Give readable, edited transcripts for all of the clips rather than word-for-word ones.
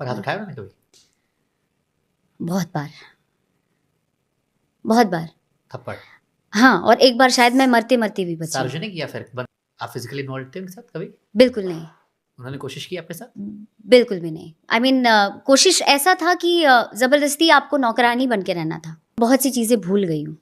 पर हाथ उठाया उन्होंने कभी? बहुत बार, बहुत बार। थप्पड़? हाँ, और एक बार शायद मैं मरते-मरते भी बची। सार्वजनिक या फिर आप फिजिकली इन्वॉल्व थे उनके साथ कभी? बिल्कुल नहीं, उन्होंने कोशिश की आपके साथ? बिल्कुल भी नहीं। आई मीन कोशिश ऐसा था कि ज़बरदस्ती आपको नौकरानी बन के रहना था। बहुत सी चीज़ें भूल गई हूँ।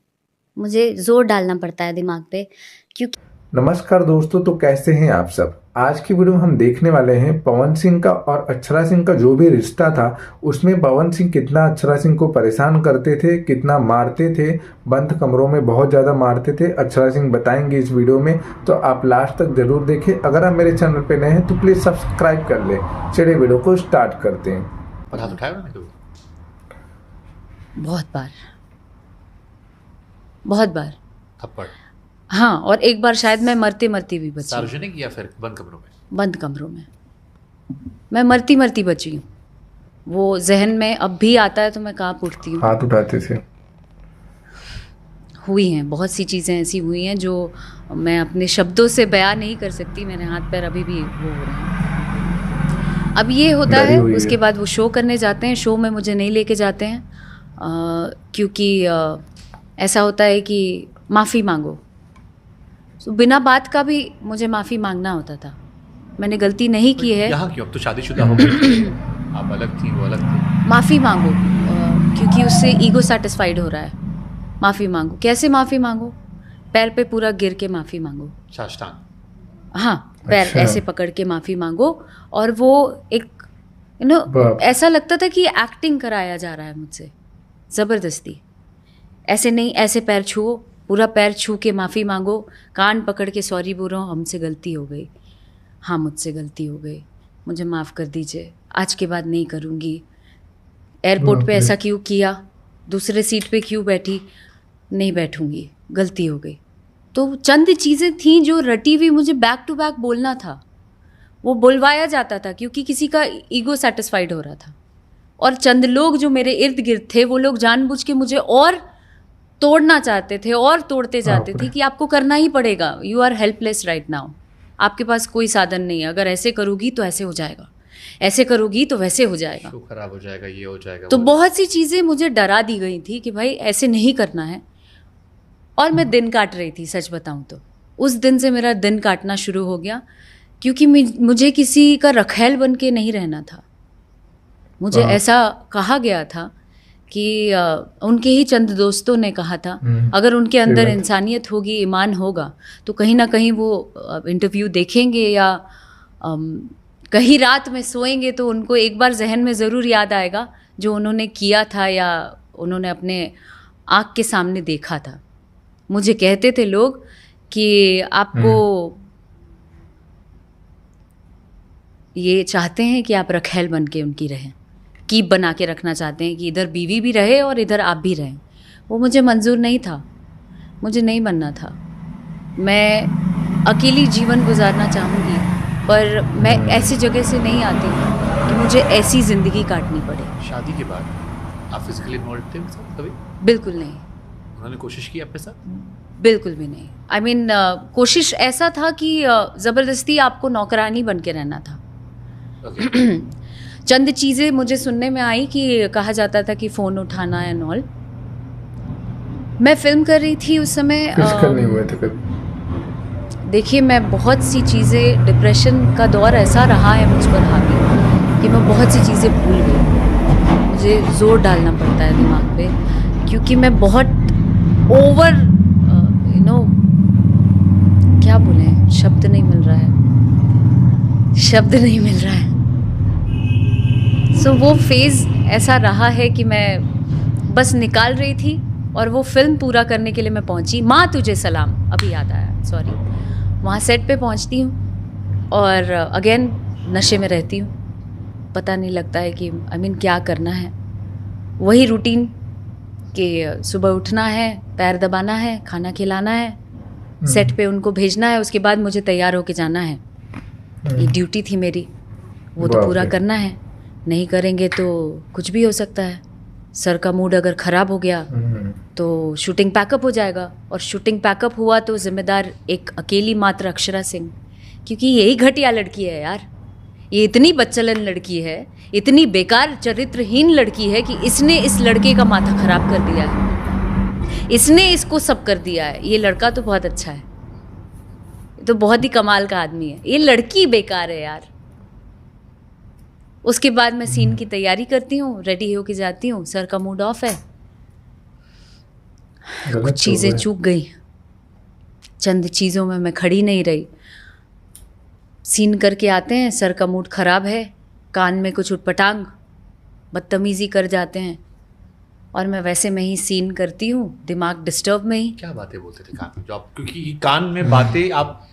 मुझे ज़ोर डालना पड़ता है दिमाग पे क्योंकि नमस्कार दोस्तों, तो कैसे हैं आप सब। आज की वीडियो में हम देखने वाले हैं पवन सिंह का और अक्षरा सिंह का जो भी रिश्ता था, उसमें पवन सिंह कितना अक्षरा सिंह को परेशान करते थे, कितना मारते थे, बंद कमरों में बहुत ज़्यादा मारते थे। अक्षरा सिंह बताएंगे इस वीडियो में, तो आप लास्ट तक जरूर देखें। अगर आप मेरे चैनल पर नए हैं तो प्लीज़ सब्सक्राइब कर ले। चलिए वीडियो को स्टार्ट करते हैं। पर हाथ उठाया उन्होंने कभी? बहुत बार, बहुत बार। थप्पड़? हाँ, और एक बार शायद मैं मरते-मरते भी बची। सार्वजनिक या फिर बंद कमरों में? बंद कमरों में। मैं मरती-मरती बची हूँ। वो ज़हन में अब भी आता है तो मैं काँप उठती हूँ। हाथ उठाते थे। हुई हैं, बहुत सी चीज़ें ऐसी हुई हैं जो मैं अपने शब्दों से बयान नहीं कर सकती। मेरे हाथ पैर अभी भी वो हो रहे हैं। अब ये होता डरी है, हुई है। उसके बाद वो शो करने जाते हैं। शो में मुझे नहीं लेके जाते हैं क्योंकि ऐसा होता है कि माफ़ी मांगो। तो बिना बात का भी मुझे माफ़ी मांगना होता था। मैंने गलती नहीं की है। यहाँ क्यों? अब तो शादीशुदा हो गई। आप अलग थी, वो अलग थे। माफ़ी मांगो क्योंकि उससे ईगो सेटिस्फाइड हो रहा है। माफ़ी मांगो। कैसे माफ़ी मांगो? पैर पे पूरा गिर के माफ़ी मांगो। साष्टांग? हाँ, पैर अच्छा। ऐसे पकड़ के माफ़ी मांगो। और वो एक बाप। ऐसा लगता था कि एक्टिंग कराया जा रहा है मुझसे ज़बरदस्ती। ऐसे नहीं, ऐसे पैर छुओ, पूरा पैर छू के माफ़ी मांगो, कान पकड़ के सॉरी बोलो, हमसे गलती हो गई। हाँ, मुझसे गलती हो गई, मुझे माफ़ कर दीजिए, आज के बाद नहीं करूँगी। एयरपोर्ट पे ऐसा क्यों किया? दूसरे सीट पे क्यों बैठी? नहीं बैठूँगी, गलती हो गई। तो चंद चीज़ें थीं जो रटी हुई मुझे बैक टू बैक बोलना था। वो बुलवाया जाता था क्योंकि किसी का ईगो सेटिस्फाइड हो रहा था। और चंद लोग जो मेरे इर्द गिर्द थे, वो लोग जानबूझ के मुझे और तोड़ना चाहते थे और तोड़ते जाते थे कि आपको करना ही पड़ेगा। You are helpless right now. आपके पास कोई साधन नहीं है। अगर ऐसे करोगी तो ऐसे हो जाएगा, ऐसे करोगी तो वैसे हो जाएगा, शो खराब हो जाएगा, ये हो जाएगा। तो बहुत सी चीज़ें मुझे डरा दी गई थी कि भाई ऐसे नहीं करना है। और मैं दिन काट रही थी, सच बताऊं तो उस दिन से मेरा दिन काटना शुरू हो गया क्योंकि मुझे किसी का रखैल बन के नहीं रहना था। मुझे ऐसा कहा गया था कि उनके ही चंद दोस्तों ने कहा था अगर उनके अंदर इंसानियत होगी, ईमान होगा, तो कहीं ना कहीं वो इंटरव्यू देखेंगे या कहीं रात में सोएंगे तो उनको एक बार जहन में ज़रूर याद आएगा जो उन्होंने किया था या उन्होंने अपने आँख के सामने देखा था। मुझे कहते थे लोग कि आपको ये चाहते हैं कि आप रखैल बन के उनकी रहें, कीप बना के रखना चाहते हैं कि इधर बीवी भी रहे और इधर आप भी रहें। वो मुझे मंजूर नहीं था, मुझे नहीं बनना था। मैं अकेली जीवन गुजारना चाहूँगी, पर मैं ऐसी जगह से नहीं आती कि मुझे ऐसी ज़िंदगी काटनी पड़े। शादी के बाद आप फिजिकली इन्वॉल्व थे उनके साथ कभी? बिल्कुल नहीं, उन्होंने कोशिश की आपके साथ? बिल्कुल भी नहीं। आई मीन कोशिश ऐसा था कि ज़बरदस्ती आपको नौकरानी बन के रहना था। चंद चीज़ें मुझे सुनने में आई कि कहा जाता था कि फ़ोन उठाना एंड ऑल। मैं फिल्म कर रही थी उस समय। फिजिकल नहीं हुए थे कभी? देखिए, मैं बहुत सी चीज़ें, डिप्रेशन का दौर ऐसा रहा है मुझ पर हावी कि मैं बहुत सी चीज़ें भूल गई। मुझे ज़ोर डालना पड़ता है दिमाग पे क्योंकि मैं बहुत ओवर क्या बोलें, शब्द नहीं मिल रहा है, शब्द नहीं मिल रहा है। सो वो फेज़ ऐसा रहा है कि मैं बस निकाल रही थी और वो फिल्म पूरा करने के लिए मैं पहुंची। माँ तुझे सलाम, अभी याद आया, सॉरी। वहाँ सेट पे पहुंचती हूँ और अगेन नशे में रहती हूँ। पता नहीं लगता है कि क्या करना है। वही रूटीन कि सुबह उठना है, पैर दबाना है, खाना खिलाना है, सेट पे उनको भेजना है, उसके बाद मुझे तैयार होके जाना है। ये ड्यूटी थी मेरी, वो तो पूरा करना है। नहीं करेंगे तो कुछ भी हो सकता है। सर का मूड अगर ख़राब हो गया तो शूटिंग पैकअप हो जाएगा, और शूटिंग पैकअप हुआ तो ज़िम्मेदार एक अकेली मात्र अक्षरा सिंह, क्योंकि यही घटिया लड़की है यार। ये इतनी बच्चलन लड़की है, इतनी बेकार चरित्रहीन लड़की है कि इसने इस लड़के का माथा खराब कर दिया है, इसने इसको सब कर दिया है। ये लड़का तो बहुत अच्छा है, ये तो बहुत ही कमाल का आदमी है, ये लड़की बेकार है यार। उसके बाद मैं सीन की तैयारी करती हूँ, रेडी होके जाती हूँ, सर का मूड ऑफ है, कुछ चीज़ें चूक गई, चंद चीज़ों में मैं खड़ी नहीं रही। सीन करके आते हैं, सर का मूड ख़राब है, कान में कुछ उटपटांग बदतमीज़ी कर जाते हैं, और मैं वैसे में ही सीन करती हूँ, दिमाग डिस्टर्ब में ही। क्या बातें बोलते थे कान में जो आप, क्योंकि कान में बातें आप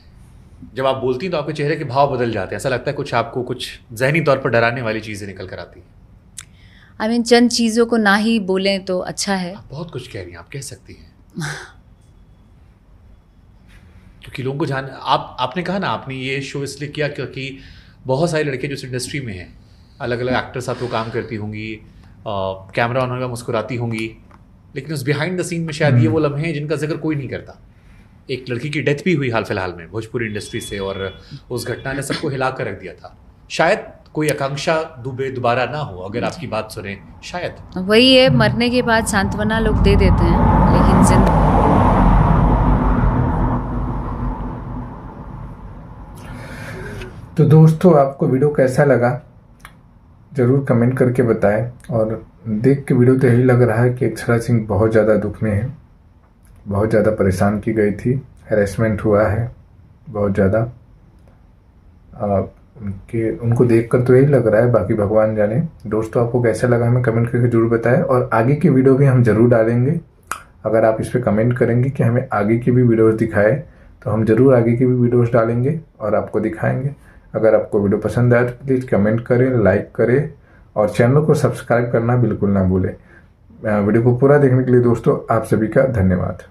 जब आप बोलती हैं तो आपके चेहरे के भाव बदल जाते हैं, ऐसा लगता है कुछ आपको कुछ जहनी तौर पर डराने वाली चीज़ें निकल कर आती हैं। आई मीन चंद चीज़ों को ना ही बोलें तो अच्छा है। आप बहुत कुछ कह रही हैं, आप कह सकती हैं क्योंकि लोगों को जान, आपने कहा ना, आपने ये शो इसलिए किया क्योंकि बहुत सारी लड़कियां जो इस इंडस्ट्री में हैं, अलग अलग एक्टर साथ वो काम करती होंगी, कैमरा ऑन होगा मुस्कुराती होंगी, लेकिन उस बिहाइंड द सीन में शायद ये वो लम्हे हैं जिनका जिक्र कोई नहीं करता। एक लड़की की डेथ भी हुई हाल फिलहाल में भोजपुरी इंडस्ट्री से, और उस घटना ने सबको हिला कर रख दिया था। शायद कोई आकांक्षा दुबे दोबारा ना हो अगर आपकी बात सुने, शायद वही है, मरने के बाद सांत्वना लोग दे देते हैं, लेकिन जिंदगी। तो दोस्तों, आपको वीडियो कैसा लगा ज़रूर कमेंट करके बताएं। और देख के वीडियो तो यही लग रहा है कि अक्षरा सिंह बहुत ज़्यादा दुख में है, बहुत ज़्यादा परेशान की गई थी, हैरेसमेंट हुआ है बहुत ज़्यादा। उनको देखकर तो यही लग रहा है, बाकी भगवान जाने। दोस्तों, आपको कैसा लगा हमें कमेंट करके ज़रूर बताएं, और आगे की वीडियो भी हम ज़रूर डालेंगे। अगर आप इस पर कमेंट करेंगे कि हमें आगे की भी वीडियोस दिखाएं, तो हम ज़रूर आगे की भी वीडियोस डालेंगे और आपको दिखाएंगे। अगर आपको वीडियो पसंद आए तो प्लीज़ कमेंट करें, लाइक करें, और चैनल को सब्सक्राइब करना बिल्कुल ना भूलें। वीडियो को पूरा देखने के लिए दोस्तों आप सभी का धन्यवाद।